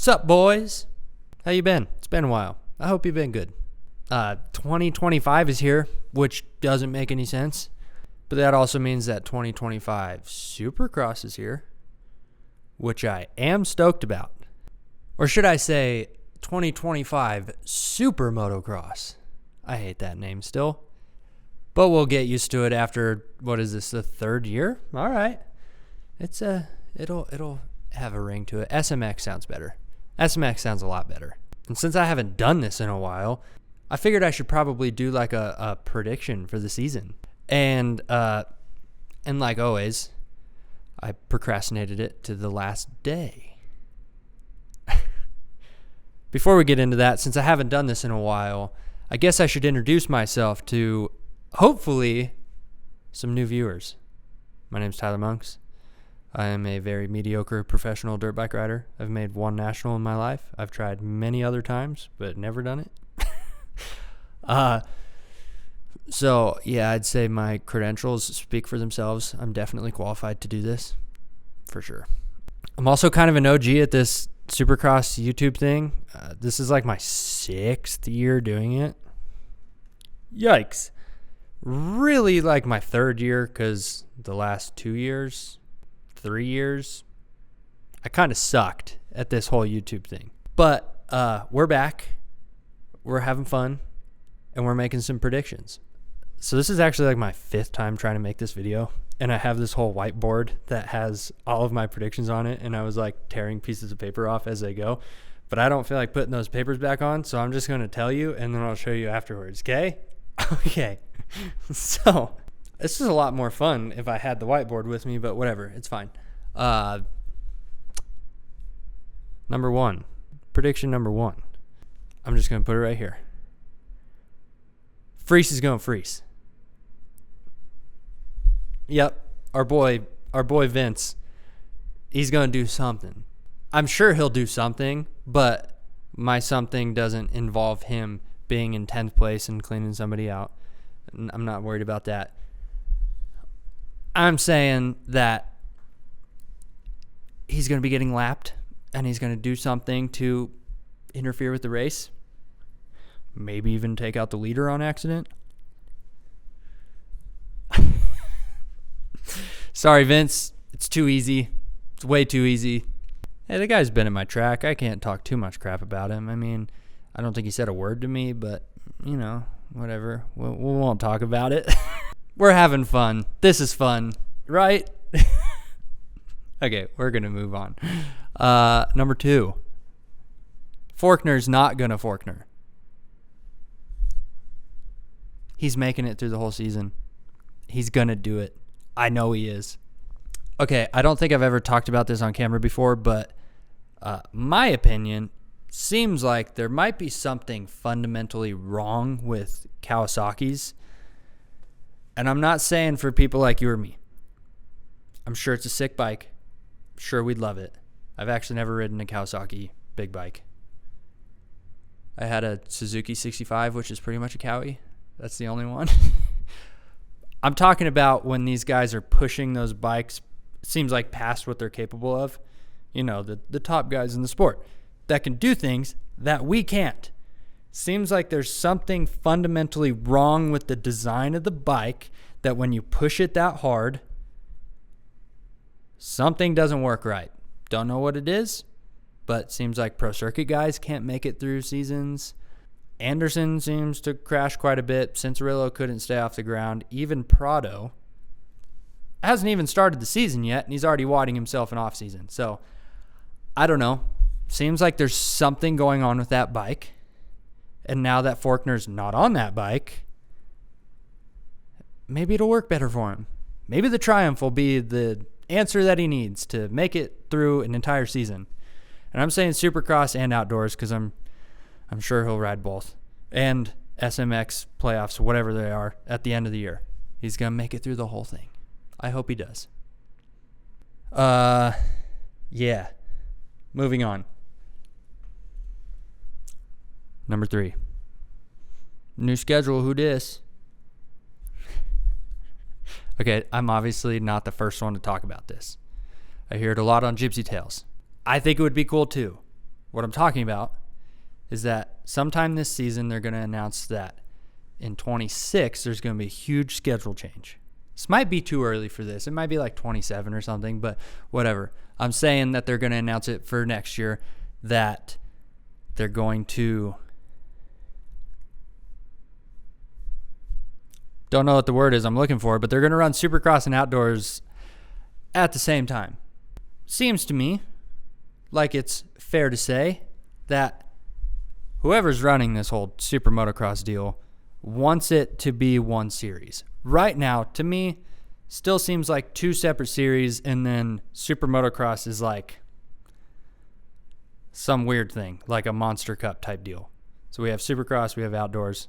Sup, boys? How you been? It's been a while. I hope you've been good. 2025 is here, which doesn't make any sense. But that also means that 2025 Supercross is here, which I am stoked about. Or should I say 2025 SuperMotocross? I hate that name still. But we'll get used to it after, what is this, the third year? All right. It'll have a ring to it. SMX sounds better. SMX sounds a lot better. And since I haven't done this in a while, I figured I should probably do like a prediction for the season. And like always, I procrastinated it to the last day. Before we get into that, since I haven't done this in a while, I guess I should introduce myself to, hopefully, some new viewers. My name's Tyler Monks. I am a very mediocre professional dirt bike rider. I've made one national in my life. I've tried many other times, but never done it. So, yeah, I'd say my credentials speak for themselves. I'm definitely qualified to do this, for sure. I'm also kind of an OG at this Supercross YouTube thing. This is like my 6th year doing it. Yikes. Really like my 3rd year because the last 2 years, 3 years, I kind of sucked at this whole YouTube thing. But we're back. We're having fun. And we're making some predictions. So this is actually like my 5th time trying to make this video. And I have this whole whiteboard that has all of my predictions on it. And I was like tearing pieces of paper off as they go. But I don't feel like putting those papers back on. So I'm just going to tell you and then I'll show you afterwards. Okay? Okay. So this is a lot more fun if I had the whiteboard with me. But whatever. It's fine. Number 1. Prediction number 1. I'm just going to put it right here. Freese is going to freeze. Yep, our boy Vince, he's going to do something. I'm sure he'll do something, but my something doesn't involve him being in 10th place and cleaning somebody out. I'm not worried about that. I'm saying that he's going to be getting lapped and he's going to do something to interfere with the race. Maybe even take out the leader on accident. Sorry, Vince. It's too easy. It's way too easy. Hey, the guy's been in my track. I can't talk too much crap about him. I mean, I don't think he said a word to me, but, you know, whatever. We won't talk about it. We're having fun. This is fun, right? Okay, we're going to move on. Number 2. Forkner's not going to Forkner. He's making it through the whole season. He's going to do it. I know he is. Okay, I don't think I've ever talked about this on camera before, but my opinion seems like there might be something fundamentally wrong with Kawasaki's. And I'm not saying for people like you or me. I'm sure it's a sick bike. I'm sure we'd love it. I've actually never ridden a Kawasaki big bike. I had a Suzuki 65, which is pretty much a Cowie. That's the only one. I'm talking about when these guys are pushing those bikes, it seems like past what they're capable of. You know, the top guys in the sport that can do things that we can't. Seems like there's something fundamentally wrong with the design of the bike that when you push it that hard, something doesn't work right. Don't know what it is, but it seems like pro circuit guys can't make it through seasons. Anderson seems to crash quite a bit. Cincerillo couldn't stay off the ground. Even Prado hasn't even started the season yet, and he's already wadding himself in off-season. So, I don't know. Seems like there's something going on with that bike. And now that Forkner's not on that bike, maybe it'll work better for him. Maybe the Triumph will be the answer that he needs to make it through an entire season. And I'm saying Supercross and outdoors because I'm sure he'll ride both. And SMX playoffs, whatever they are, at the end of the year. He's going to make it through the whole thing. I hope he does. Yeah. Moving on. Number 3. New schedule, who dis? Okay, I'm obviously not the first one to talk about this. I hear it a lot on Gypsy Tales. I think it would be cool too. What I'm talking about is that sometime this season they're going to announce that in 26 there's going to be a huge schedule change. This might be too early for this. It might be like 27 or something, but whatever. I'm saying that they're going to announce it for next year, that they're going to, don't know what the word is I'm looking for, but they're going to run Supercross and Outdoors at the same time. Seems to me like it's fair to say that whoever's running this whole SuperMotocross deal wants it to be one series. Right now, to me, still seems like two separate series, and then SuperMotocross is like some weird thing, like a Monster Cup type deal. So we have Supercross, we have Outdoors,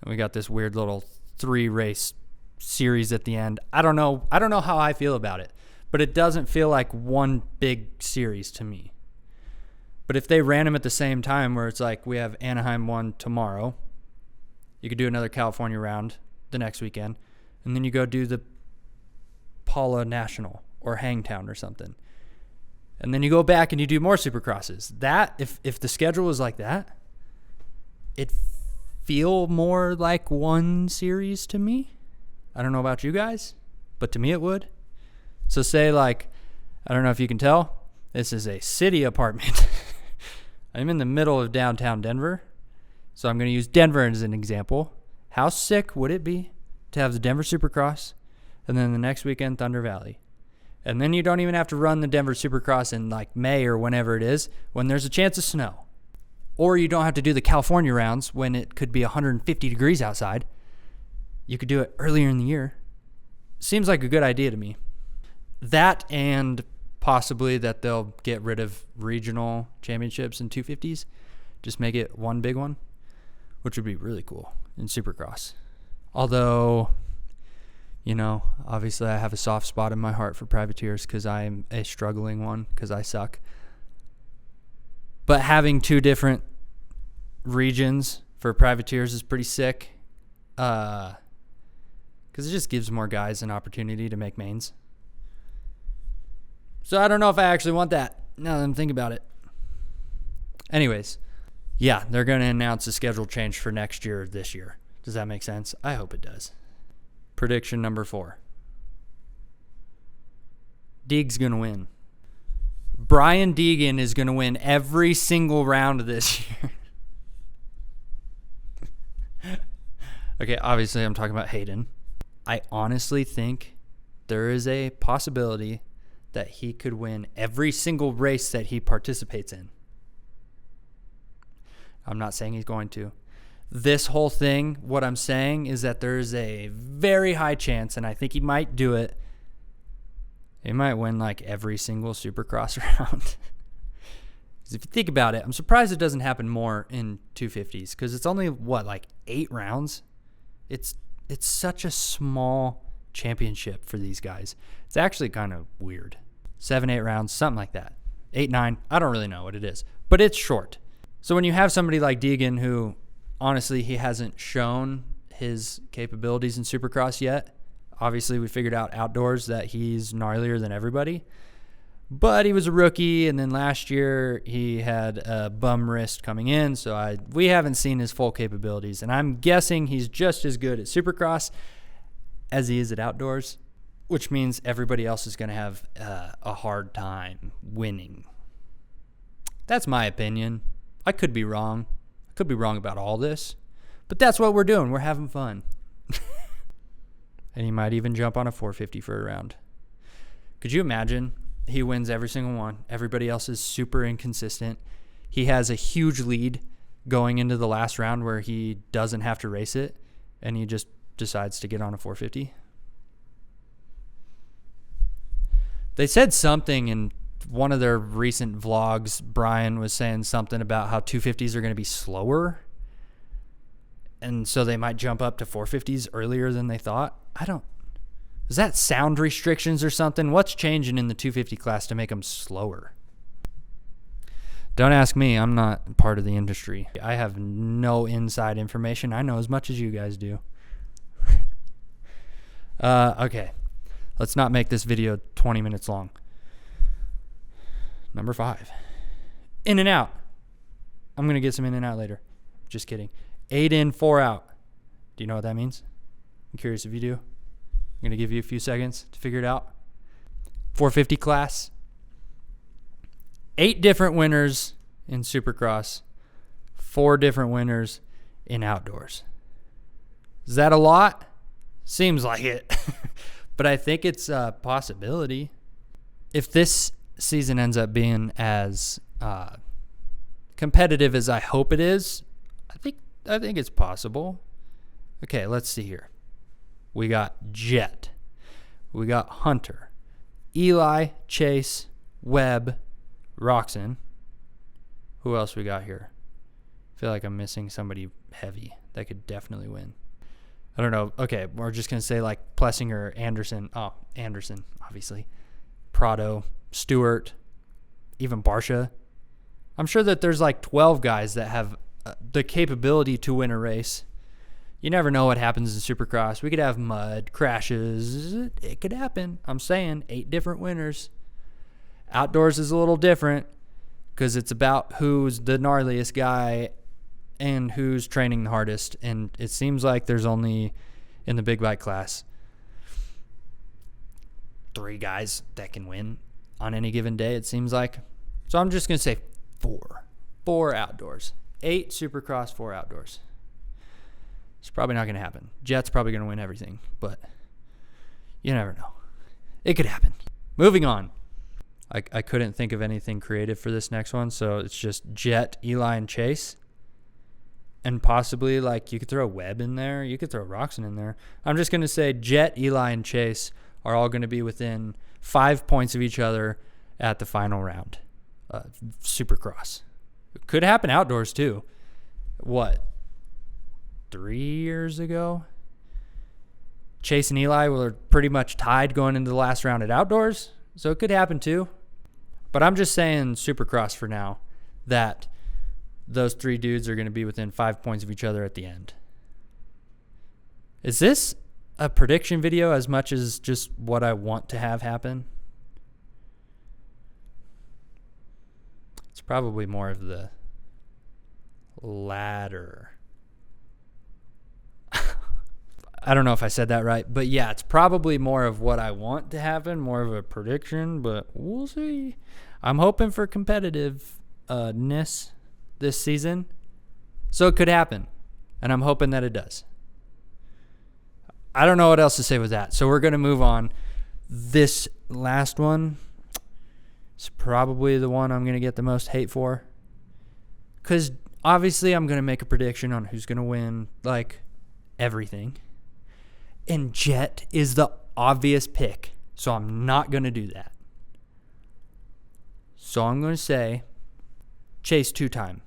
and we got this weird little 3-race series at the end. I don't know how I feel about it, but it doesn't feel like one big series to me. But if they ran them at the same time, where it's like we have Anaheim one tomorrow, you could do another California round the next weekend, and then you go do the Paula National or Hangtown or something. And then you go back and you do more Supercrosses. That, if the schedule was like that, it feel more like one series to me. I don't know about you guys, but to me it would. So say like, I don't know if you can tell, this is a city apartment. I'm in the middle of downtown Denver, so I'm going to use Denver as an example. How sick would it be to have the Denver Supercross and then the next weekend Thunder Valley? And then you don't even have to run the Denver Supercross in like May or whenever it is, when there's a chance of snow. Or you don't have to do the California rounds when it could be 150 degrees outside. You could do it earlier in the year. Seems like a good idea to me. That, and possibly that they'll get rid of regional championships in 250s. Just make it one big one, which would be really cool in Supercross. Although, you know, obviously I have a soft spot in my heart for privateers because I'm a struggling one because I suck. But having two different regions for privateers is pretty sick because it just gives more guys an opportunity to make mains. So I don't know if I actually want that now that I'm thinking about it. Anyways, yeah, they're going to announce a schedule change for next year this year. Does that make sense? I hope it does. Prediction number 4. Deegan's going to win. Brian Deegan is going to win every single round of this year. Okay, obviously I'm talking about Hayden. I honestly think there is a possibility that he could win every single race that he participates in. I'm not saying he's going to. This whole thing, what I'm saying is that there's a very high chance, and I think he might do it. He might win like every single Supercross round. Because if you think about it, I'm surprised it doesn't happen more in 250s because it's only, like 8 rounds? It's such a small championship for these guys. It's actually kind of weird. 7, 8 rounds, something like that. 8, 9, I don't really know what it is. But it's short. So when you have somebody like Deegan who, honestly, he hasn't shown his capabilities in Supercross yet. Obviously, we figured out Outdoors that he's gnarlier than everybody. But he was a rookie, and then last year he had a bum wrist coming in, so we haven't seen his full capabilities. And I'm guessing he's just as good at Supercross as he is at Outdoors, which means everybody else is going to have a hard time winning. That's my opinion. I could be wrong. I could be wrong about all this. But that's what we're doing. We're having fun. And he might even jump on a 450 for a round. Could you imagine? He wins every single one. Everybody else is super inconsistent. He has a huge lead going into the last round where he doesn't have to race it, and he just decides to get on a 450. They said something in one of their recent vlogs. Brian was saying something about how 250s are going to be slower, and so they might jump up to 450s earlier than they thought. Is that sound restrictions or something? What's changing in the 250 class to make them slower? Don't ask me. I'm not part of the industry. I have no inside information. I know as much as you guys do. Okay. Let's not make this video 20 minutes long. Number 5. In and out. I'm going to get some in and out later. Just kidding. 8 in, 4 out. Do you know what that means? I'm curious if you do. I'm going to give you a few seconds to figure it out. 450 class. 8 different winners in Supercross. 4 different winners in outdoors. Is that a lot? Seems like it. But I think it's a possibility. If this season ends up being as competitive as I hope it is, I think it's possible. Okay, let's see here. We got Jet. We got Hunter. Eli, Chase, Webb, Roxon. Who else we got here? I feel like I'm missing somebody heavy that could definitely win. I don't know. Okay, we're just going to say like Plessinger, Anderson. Oh, Anderson, obviously. Prado, Stewart, even Barsha. I'm sure that there's like 12 guys that have the capability to win a race. You never know what happens in Supercross. We could have mud, crashes. It could happen. I'm saying 8 different winners. Outdoors is a little different because it's about who's the gnarliest guy and who's training the hardest. And it seems like there's only, in the big bike class, 3 guys that can win on any given day, it seems like. So I'm just going to say 4. 4 outdoors. 8 Supercross, 4 outdoors. It's probably not going to happen. Jet's probably going to win everything, but you never know. It could happen. Moving on. I couldn't think of anything creative for this next one, so it's just Jet, Eli, and Chase. And possibly, like, you could throw Webb in there. You could throw Roxon in there. I'm just going to say Jet, Eli, and Chase are all going to be within 5 points of each other at the final round. Supercross. It could happen outdoors, too. What? 3 years ago? Chase and Eli were pretty much tied going into the last round at outdoors. So it could happen, too. But I'm just saying Supercross for now, that those 3 dudes are going to be within 5 points of each other at the end. Is this a prediction video as much as just what I want to have happen? It's probably more of the latter. I don't know if I said that right, but yeah, it's probably more of what I want to happen, more of a prediction, but we'll see. I'm hoping for competitiveness this season, so it could happen, and I'm hoping that it does. I don't know what else to say with that, so we're going to move on. This last one is probably the one I'm going to get the most hate for, because obviously I'm going to make a prediction on who's going to win, like, everything. And Jet is the obvious pick, so I'm not going to do that. So I'm going to say Chase 2-time.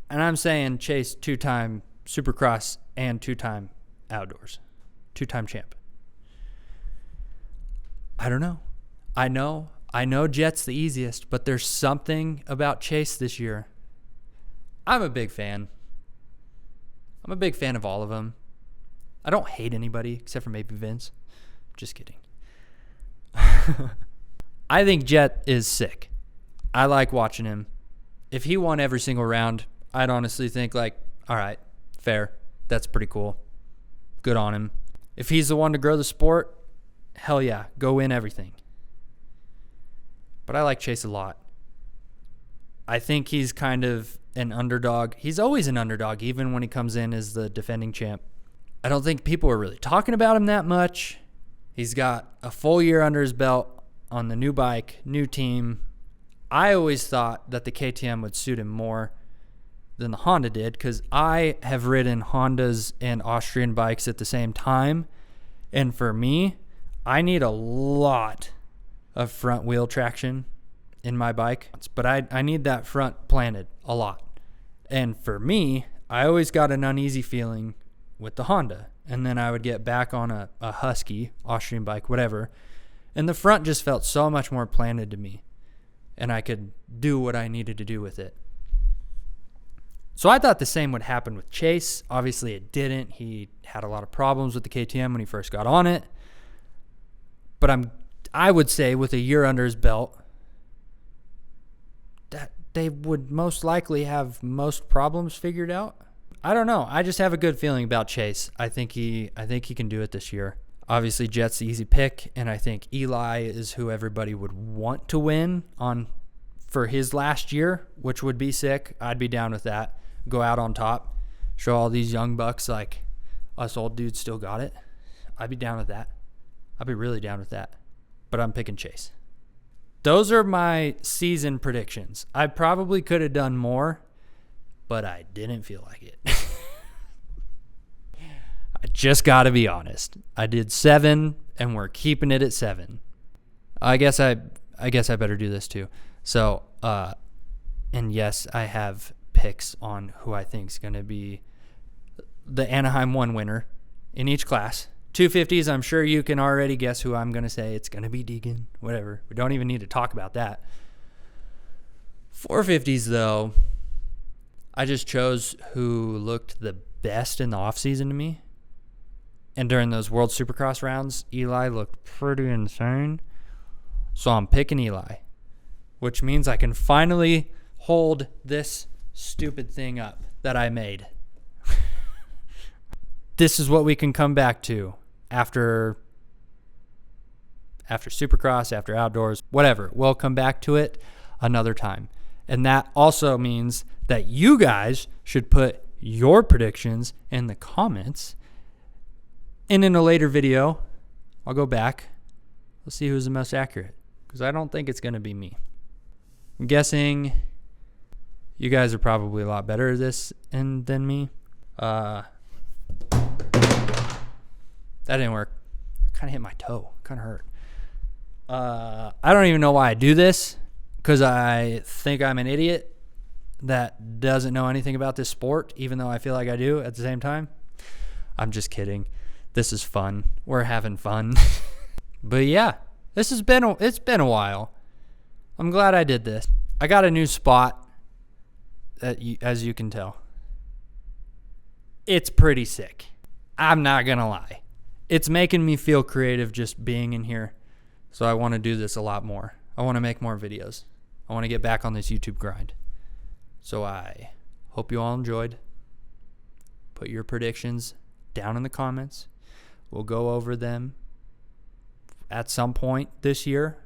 And I'm saying Chase 2-time Supercross and 2-time outdoors. 2-time champ. I don't know. I know Jet's the easiest, but there's something about Chase this year. I'm a big fan. I'm a big fan of all of them. I don't hate anybody except for maybe Vince. Just kidding. I think Jet is sick. I like watching him. If he won every single round, I'd honestly think like, all right, fair. That's pretty cool. Good on him. If he's the one to grow the sport, hell yeah, go win everything. But I like Chase a lot. I think he's kind of an underdog. He's always an underdog, even when he comes in as the defending champ. I don't think people are really talking about him that much. He's got a full year under his belt on the new bike, new team. I always thought that the KTM would suit him more than the Honda did because I have ridden Hondas and Austrian bikes at the same time. And for me, I need a lot of front wheel traction in my bike. But I need that front planted a lot. And for me, I always got an uneasy feeling with the Honda. And then I would get back on a Husky, Austrian bike, whatever. And the front just felt so much more planted to me. And I could do what I needed to do with it. So I thought the same would happen with Chase. Obviously it didn't. He had a lot of problems with the KTM when he first got on it. But I would say with a year under his belt, that they would most likely have most problems figured out. I don't know. I just have a good feeling about Chase. I think he can do it this year. Obviously, Jet's the easy pick, and I think Eli is who everybody would want to win for his last year, which would be sick. I'd be down with that. Go out on top, show all these young bucks like us old dudes still got it. I'd be down with that. I'd be really down with that. But I'm picking Chase. Those are my season predictions. I probably could have done more, but I didn't feel like it. I just got to be honest. I did 7, and we're keeping it at 7. I guess I better do this too. So, and yes, I have picks on who I think is going to be the Anaheim 1 winner in each class. 250s, I'm sure you can already guess who I'm going to say. It's going to be Deegan, whatever. We don't even need to talk about that. 450s, though, I just chose who looked the best in the offseason to me. And during those World Supercross rounds, Eli looked pretty insane. So I'm picking Eli, which means I can finally hold this stupid thing up that I made. This is what we can come back to after Supercross, after outdoors, whatever. We'll come back to it another time. And that also means that you guys should put your predictions in the comments. And in a later video, I'll go back. We'll see who's the most accurate, because I don't think it's going to be me. I'm guessing you guys are probably a lot better at this than me. That didn't work. Kind of hit my toe. Kind of hurt. I don't even know why I do this, because I think I'm an idiot that doesn't know anything about this sport, even though I feel like I do at the same time. I'm just kidding. This is fun. We're having fun. But yeah, it's been a while. I'm glad I did this. I got a new spot, as you can tell. It's pretty sick. I'm not going to lie. It's making me feel creative just being in here. So I want to do this a lot more. I want to make more videos. I want to get back on this YouTube grind. So I hope you all enjoyed. Put your predictions down in the comments. We'll go over them at some point this year.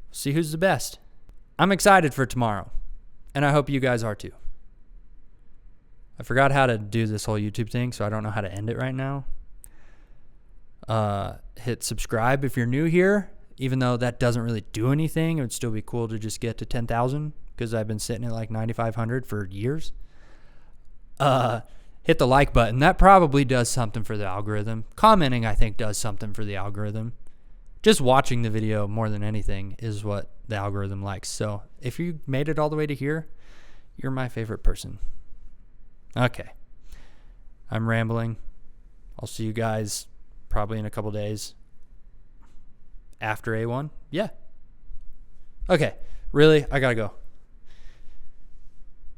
See who's the best. I'm excited for tomorrow, and I hope you guys are too. I forgot how to do this whole YouTube thing, so I don't know how to end it right now. Hit subscribe if you're new here, even though that doesn't really do anything. It would still be cool to just get to 10,000, because I've been sitting at like 9,500 for years. Hit the like button. That probably does something for the algorithm. Commenting, I think, does something for the algorithm. Just watching the video more than anything is what the algorithm likes. So if you made it all the way to here, you're my favorite person. Okay. I'm rambling. I'll see you guys probably in a couple days after A1. Yeah. Okay. Really? I gotta go.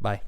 Bye.